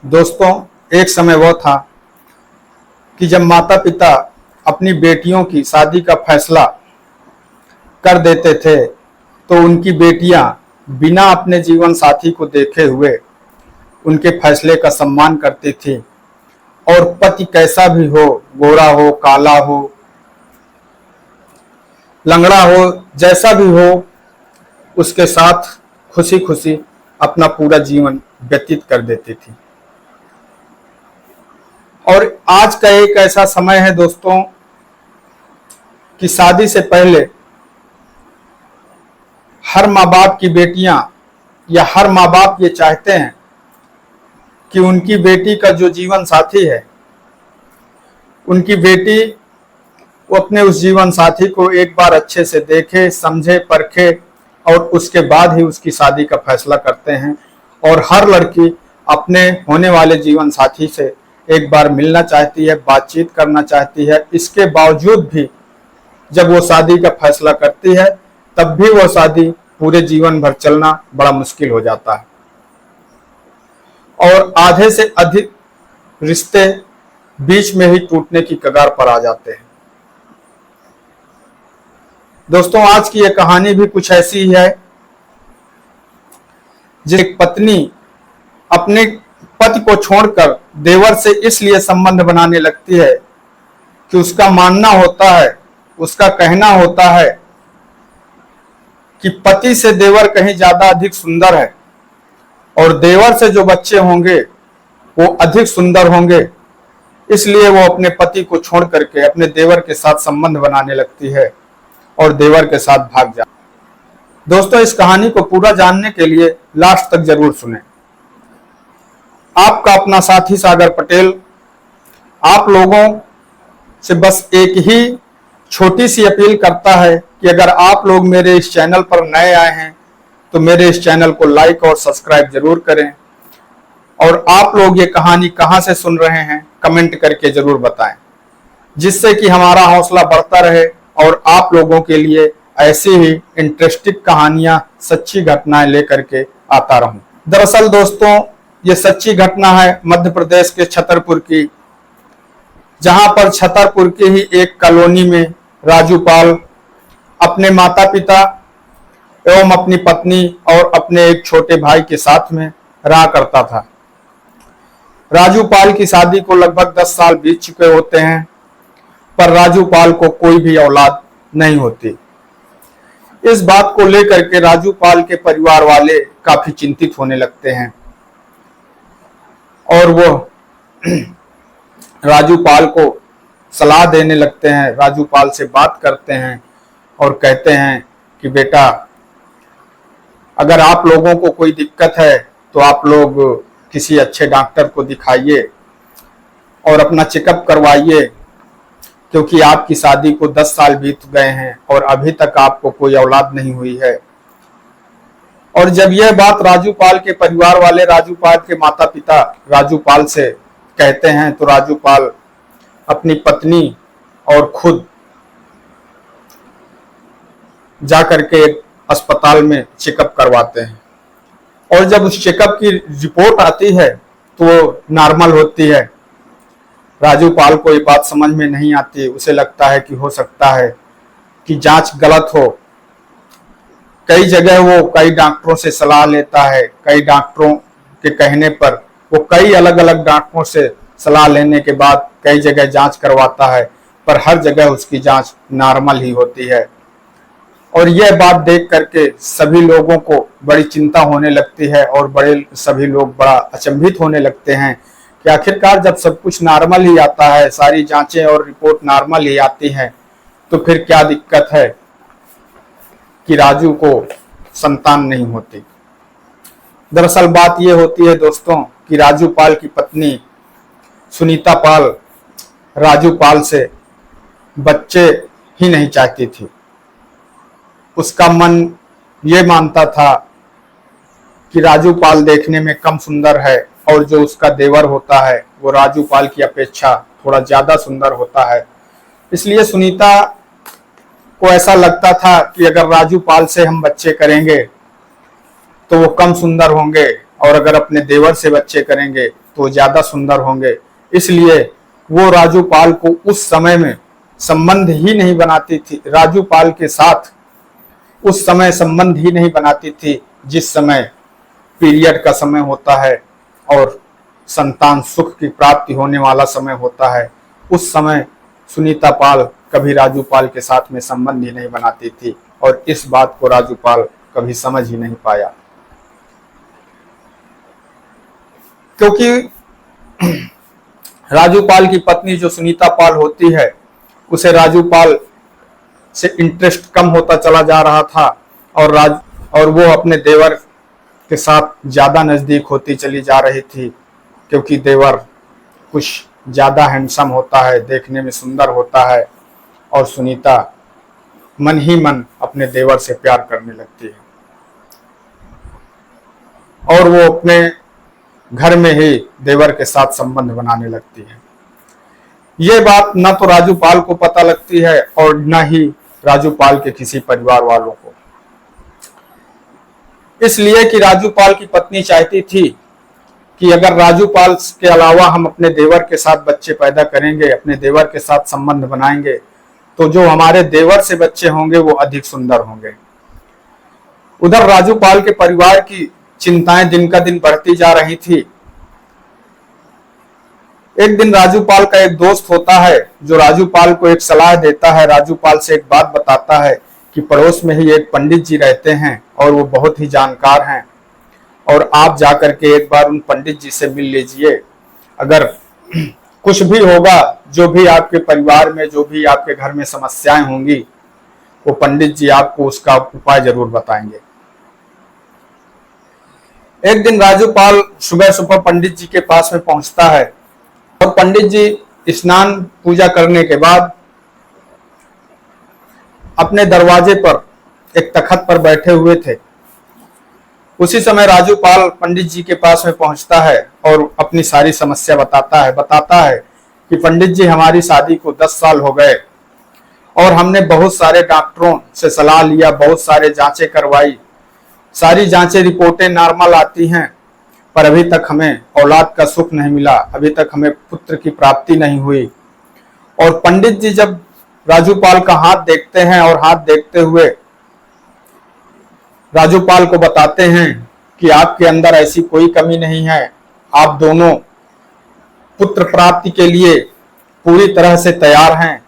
दोस्तों, एक समय वो था कि जब माता पिता अपनी बेटियों की शादी का फैसला कर देते थे तो उनकी बेटियां बिना अपने जीवन साथी को देखे हुए उनके फैसले का सम्मान करती थी। और पति कैसा भी हो, गोरा हो, काला हो, लंगड़ा हो, जैसा भी हो, उसके साथ खुशी खुशी अपना पूरा जीवन व्यतीत कर देती थी। और आज का एक ऐसा समय है दोस्तों कि शादी से पहले हर माँ बाप की बेटियां या हर माँ बाप ये चाहते हैं कि उनकी बेटी का जो जीवन साथी है, उनकी बेटी वो अपने उस जीवन साथी को एक बार अच्छे से देखे, समझे, परखे और उसके बाद ही उसकी शादी का फैसला करते हैं। और हर लड़की अपने होने वाले जीवन साथी से एक बार मिलना चाहती है, बातचीत करना चाहती है। इसके बावजूद भी जब वो शादी का फैसला करती है तब भी वो शादी पूरे जीवन भर चलना बड़ा मुश्किल हो जाता है और आधे से अधिक रिश्ते बीच में ही टूटने की कगार पर आ जाते हैं। दोस्तों, आज की ये कहानी भी कुछ ऐसी ही है। जिस पत्नी अपने पति को छोड़कर देवर से इसलिए संबंध बनाने लगती है कि उसका मानना होता है, उसका कहना होता है कि पति से देवर कहीं ज्यादा अधिक सुंदर है और देवर से जो बच्चे होंगे वो अधिक सुंदर होंगे। इसलिए वो अपने पति को छोड़ करके अपने देवर के साथ संबंध बनाने लगती है और देवर के साथ भाग जाती है। दोस्तों, इस कहानी को पूरा जानने के लिए लास्ट तक जरूर सुनें। आपका अपना साथी सागर पटेल आप लोगों से बस एक ही छोटी सी अपील करता है कि अगर आप लोग मेरे इस चैनल पर नए आए हैं तो मेरे इस चैनल को लाइक और सब्सक्राइब जरूर करें। और आप लोग ये कहानी कहां से सुन रहे हैं कमेंट करके जरूर बताएं, जिससे कि हमारा हौसला बढ़ता रहे और आप लोगों के लिए ऐसी ही इंटरेस्टिंग कहानियां, सच्ची घटनाएं लेकर के आता रहूं। दरअसल दोस्तों, ये सच्ची घटना है मध्य प्रदेश के छतरपुर की, जहां पर छतरपुर की ही एक कॉलोनी में राजू पाल अपने माता पिता एवं अपनी पत्नी और अपने एक छोटे भाई के साथ में रहा करता था। राजू पाल की शादी को लगभग 10 साल बीत चुके होते हैं, पर राजू पाल को कोई भी औलाद नहीं होती। इस बात को लेकर के राजू पाल के परिवार वाले काफी चिंतित होने लगते हैं और वो राजू पाल को सलाह देने लगते हैं, राजू पाल से बात करते हैं और कहते हैं कि बेटा, अगर आप लोगों को कोई दिक्कत है तो आप लोग किसी अच्छे डॉक्टर को दिखाइए और अपना चेकअप करवाइए, क्योंकि आपकी शादी को 10 साल बीत गए हैं और अभी तक आपको कोई औलाद नहीं हुई है। और जब यह बात राजू पाल के परिवार वाले राजू पाल के माता पिता राजू पाल से कहते हैं तो राजू पाल अपनी पत्नी और खुद जाकर के अस्पताल में चेकअप करवाते हैं। और जब उस चेकअप की रिपोर्ट आती है तो वो नॉर्मल होती है। राजू पाल को ये बात समझ में नहीं आती, उसे लगता है कि हो सकता है कि जांच गलत हो। कई जगह वो कई डॉक्टरों से सलाह लेता है, कई डॉक्टरों के कहने पर वो कई अलग अलग डॉक्टरों से सलाह लेने के बाद कई जगह जांच करवाता है, पर हर जगह उसकी जांच नॉर्मल ही होती है। और यह बात देख करके सभी लोगों को बड़ी चिंता होने लगती है और सभी लोग बड़ा अचंभित होने लगते हैं कि आखिरकार जब सब कुछ नॉर्मल ही आता है, सारी जांचें और रिपोर्ट नॉर्मल ही आती हैं, तो फिर क्या दिक्कत है कि राजू को संतान नहीं होती। दरअसल बात यह होती है दोस्तों कि राजू पाल की पत्नी सुनीता पाल राजू पाल से बच्चे ही नहीं चाहती थी। उसका मन ये मानता था कि राजू पाल देखने में कम सुंदर है और जो उसका देवर होता है वो राजू पाल की अपेक्षा थोड़ा ज्यादा सुंदर होता है। इसलिए सुनीता को ऐसा लगता था कि अगर राजू पाल से हम बच्चे करेंगे तो वो कम सुंदर होंगे और अगर अपने देवर से बच्चे करेंगे तो ज्यादा सुंदर होंगे। इसलिए वो राजूपाल को उस समय में संबंध ही नहीं बनाती थी, राजूपाल के साथ उस समय संबंध ही नहीं बनाती थी जिस समय पीरियड का समय होता है और संतान सुख की प्राप्ति होने वाला समय होता है। उस समय सुनीता पाल कभी राजूपाल के साथ में संबंध ही नहीं बनाती थी और इस बात को राजूपाल कभी समझ ही नहीं पाया, क्योंकि राजूपाल की पत्नी जो सुनीता पाल होती है उसे राजूपाल से इंटरेस्ट कम होता चला जा रहा था और वो अपने देवर के साथ ज्यादा नजदीक होती चली जा रही थी, क्योंकि देवर कुछ ज्यादा हैंडसम होता है, देखने में सुंदर होता है और सुनीता मन ही मन अपने देवर से प्यार करने लगती है और वो अपने घर में ही देवर के साथ संबंध बनाने लगती है। ये बात न तो राजूपाल को पता लगती है और न ही राजूपाल के किसी परिवार वालों को, इसलिए कि राजूपाल की पत्नी चाहती थी कि अगर राजूपाल के अलावा हम अपने देवर के साथ बच्चे पैदा करेंगे, अपने देवर के साथ संबंध बनाएंगे, तो जो हमारे देवर से बच्चे होंगे वो अधिक सुंदर होंगे। उधर राजूपाल के परिवार की चिंताएं दिन का दिन बढ़ती जा रही थी। एक दिन राजूपाल का एक दोस्त होता है जो राजूपाल को एक सलाह देता है, राजूपाल से एक बात बताता है कि पड़ोस में ही एक पंडित जी रहते हैं और वो बहुत ही जानकार हैं और आप जाकर के एक बार उन पंडित जी से मिल लीजिए। अगर कुछ भी होगा, जो भी आपके परिवार में, जो भी आपके घर में समस्याएं होंगी, वो पंडित जी आपको उसका उपाय जरूर बताएंगे। एक दिन राजूपाल सुबह सुबह पंडित जी के पास में पहुंचता है और पंडित जी स्नान पूजा करने के बाद अपने दरवाजे पर एक तखत पर बैठे हुए थे। उसी समय राजूपाल पंडित जी के पास में पहुंचता है और अपनी सारी समस्या बताता है कि पंडित जी, हमारी शादी को 10 साल हो गए और हमने बहुत सारे डॉक्टरों से सलाह लिया, बहुत सारे जांचें करवाई, सारी जांचें रिपोर्टें नॉर्मल आती हैं, पर अभी तक हमें औलाद का सुख नहीं मिला, अभी तक हमें पुत्र की प्राप्ति नहीं हुई। और पंडित जी जब राजूपाल का हाथ देखते हैं और हाथ देखते हुए राजूपाल को बताते हैं कि आपके अंदर ऐसी कोई कमी नहीं है, आप दोनों पुत्र प्राप्ति के लिए पूरी तरह से तैयार हैं,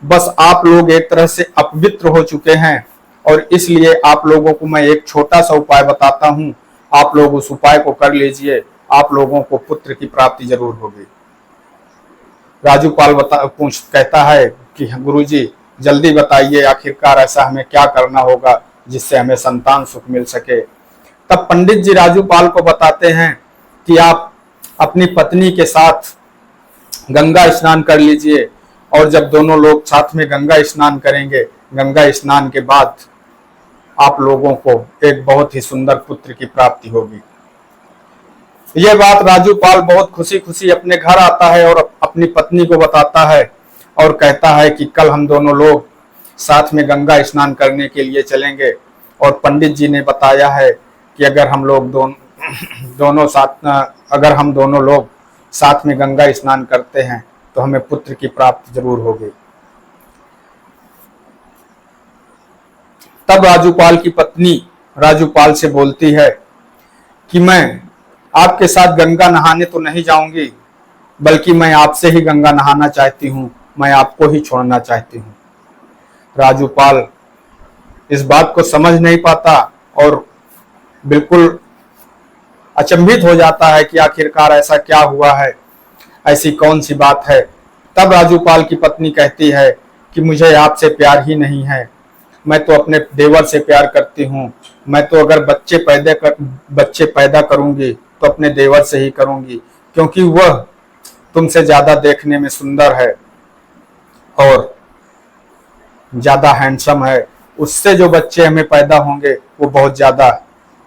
बस आप लोग एक तरह से अपवित्र हो चुके हैं और इसलिए आप लोगों को मैं एक छोटा सा उपाय बताता हूं, आप लोग उस उपाय को कर लीजिए, आप लोगों को पुत्र की प्राप्ति जरूर होगी। राजूपाल कहता है कि गुरुजी जल्दी बताइए, आखिरकार ऐसा हमें क्या करना होगा जिससे हमें संतान सुख मिल सके। तब पंडित जी राजूपाल को बताते हैं कि आप अपनी पत्नी के साथ गंगा स्नान कर लीजिए और जब दोनों लोग साथ में गंगा स्नान करेंगे, गंगा स्नान के बाद आप लोगों को एक बहुत ही सुंदर पुत्र की प्राप्ति होगी। यह बात राजूपाल बहुत खुशी खुशी अपने घर आता है और अपनी पत्नी को बताता है और कहता है कि कल हम दोनों लोग साथ में गंगा स्नान करने के लिए चलेंगे और पंडित जी ने बताया है कि अगर हम दोनों लोग साथ में गंगा स्नान करते हैं तो हमें पुत्र की प्राप्ति जरूर होगी। तब राजूपाल की पत्नी राजूपाल से बोलती है कि मैं आपके साथ गंगा नहाने तो नहीं जाऊंगी, बल्कि मैं आपसे ही गंगा नहाना चाहती हूँ, मैं आपको ही छोड़ना चाहती हूँ। राजूपाल इस बात को समझ नहीं पाता और बिल्कुल अचंभित हो जाता है कि आखिरकार ऐसा क्या हुआ है, ऐसी कौन सी बात है। तब राजूपाल की पत्नी कहती है कि मुझे आपसे प्यार ही नहीं है, मैं तो अपने देवर से प्यार करती हूँ, मैं तो अगर बच्चे पैदा करूंगी तो अपने देवर से ही करूंगी, क्योंकि वह तुमसे ज्यादा देखने में सुंदर है और ज्यादा हैंडसम है, उससे जो बच्चे हमें पैदा होंगे वो बहुत ज्यादा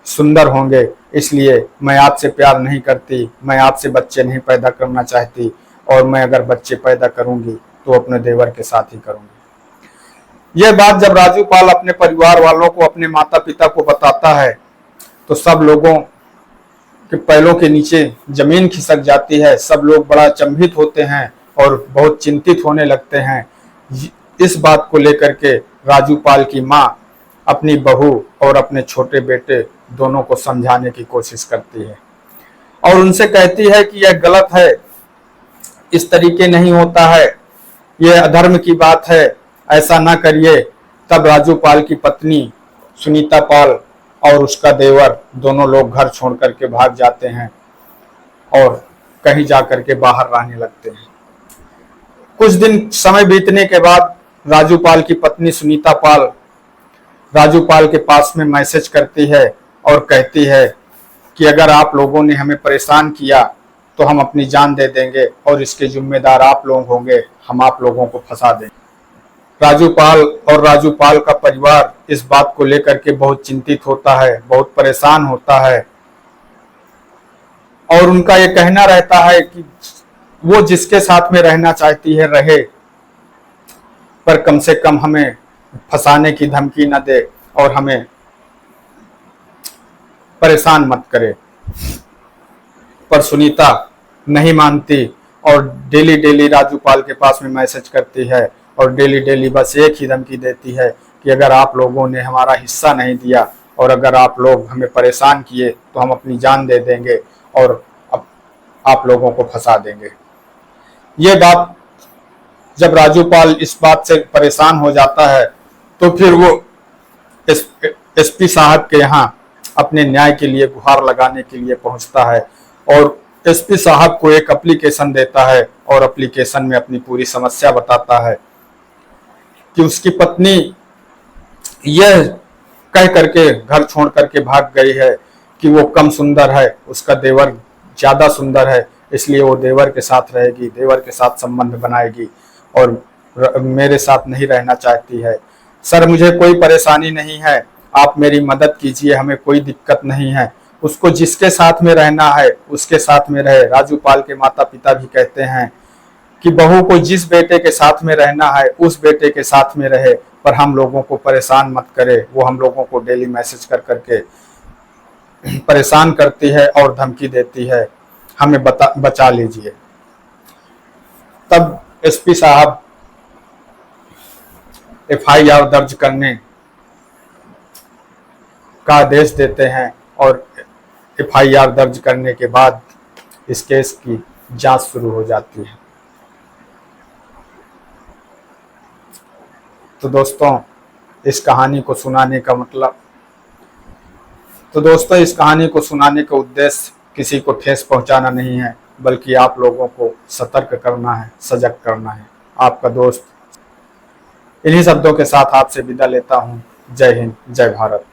सुंदर होंगे, इसलिए मैं आपसे प्यार नहीं करती, मैं आपसे बच्चे नहीं पैदा करना चाहती और मैं अगर बच्चे पैदा करूंगी तो अपने देवर के साथ ही करूंगी। यह बात जब राजूपाल अपने परिवार वालों को, अपने माता पिता को बताता है तो सब लोगों कि पैरों के नीचे जमीन खिसक जाती है। सब लोग बड़ा अचंभित होते हैं और बहुत चिंतित होने लगते हैं। इस बात को लेकर के राजू पाल की माँ अपनी बहू और अपने छोटे बेटे दोनों को समझाने की कोशिश करती है और उनसे कहती है कि यह गलत है, इस तरीके नहीं होता है, यह अधर्म की बात है, ऐसा ना करिए। तब राजू पाल की पत्नी सुनीता पाल और उसका देवर दोनों लोग घर छोड़ करके भाग जाते हैं और कहीं जाकर के बाहर रहने लगते हैं। कुछ दिन समय बीतने के बाद राजू पाल की पत्नी सुनीता पाल राजू पाल के पास में मैसेज करती है और कहती है कि अगर आप लोगों ने हमें परेशान किया तो हम अपनी जान दे देंगे और इसके जिम्मेदार आप लोग होंगे, हम आप लोगों को फंसा देंगे। राजू पाल और राजू पाल का परिवार इस बात को लेकर के बहुत चिंतित होता है, बहुत परेशान होता है और उनका ये कहना रहता है कि वो जिसके साथ में रहना चाहती है रहे, पर कम से कम हमें फंसाने की धमकी न दे और हमें परेशान मत करे। पर सुनीता नहीं मानती और डेली डेली राजू पाल के पास में मैसेज करती है और डेली डेली बस एक ही धमकी देती है कि अगर आप लोगों ने हमारा हिस्सा नहीं दिया और अगर आप लोग हमें परेशान किए तो हम अपनी जान दे देंगे और आप लोगों को फंसा देंगे। ये बात जब राजू पाल इस बात से परेशान हो जाता है तो फिर वो एसपी साहब के यहाँ अपने न्याय के लिए गुहार लगाने के लिए पहुंचता है और एसपी साहब को एक एप्लीकेशन देता है और एप्लीकेशन में अपनी पूरी समस्या बताता है कि उसकी पत्नी यह कह करके घर छोड़ करके भाग गई है कि वो कम सुंदर है, उसका देवर ज्यादा सुंदर है, इसलिए वो देवर के साथ रहेगी, देवर के साथ संबंध बनाएगी और मेरे साथ नहीं रहना चाहती है। सर मुझे कोई परेशानी नहीं है, आप मेरी मदद कीजिए, हमें कोई दिक्कत नहीं है, उसको जिसके साथ में रहना है उसके साथ में रहे। राजू पाल के माता पिता भी कहते हैं कि बहू को जिस बेटे के साथ में रहना है उस बेटे के साथ में रहे, पर हम लोगों को परेशान मत करे। वो हम लोगों को डेली मैसेज कर करके परेशान करती है और धमकी देती है, हमें बचा लीजिए। तब एसपी साहब एफआईआर दर्ज करने का आदेश देते हैं और एफआईआर दर्ज करने के बाद इस केस की जांच शुरू हो जाती है। तो दोस्तों इस कहानी को सुनाने का उद्देश्य किसी को ठेस पहुंचाना नहीं है, बल्कि आप लोगों को सतर्क करना है, सजग करना है। आपका दोस्त इन्हीं शब्दों के साथ आपसे विदा लेता हूं। जय हिंद, जय भारत।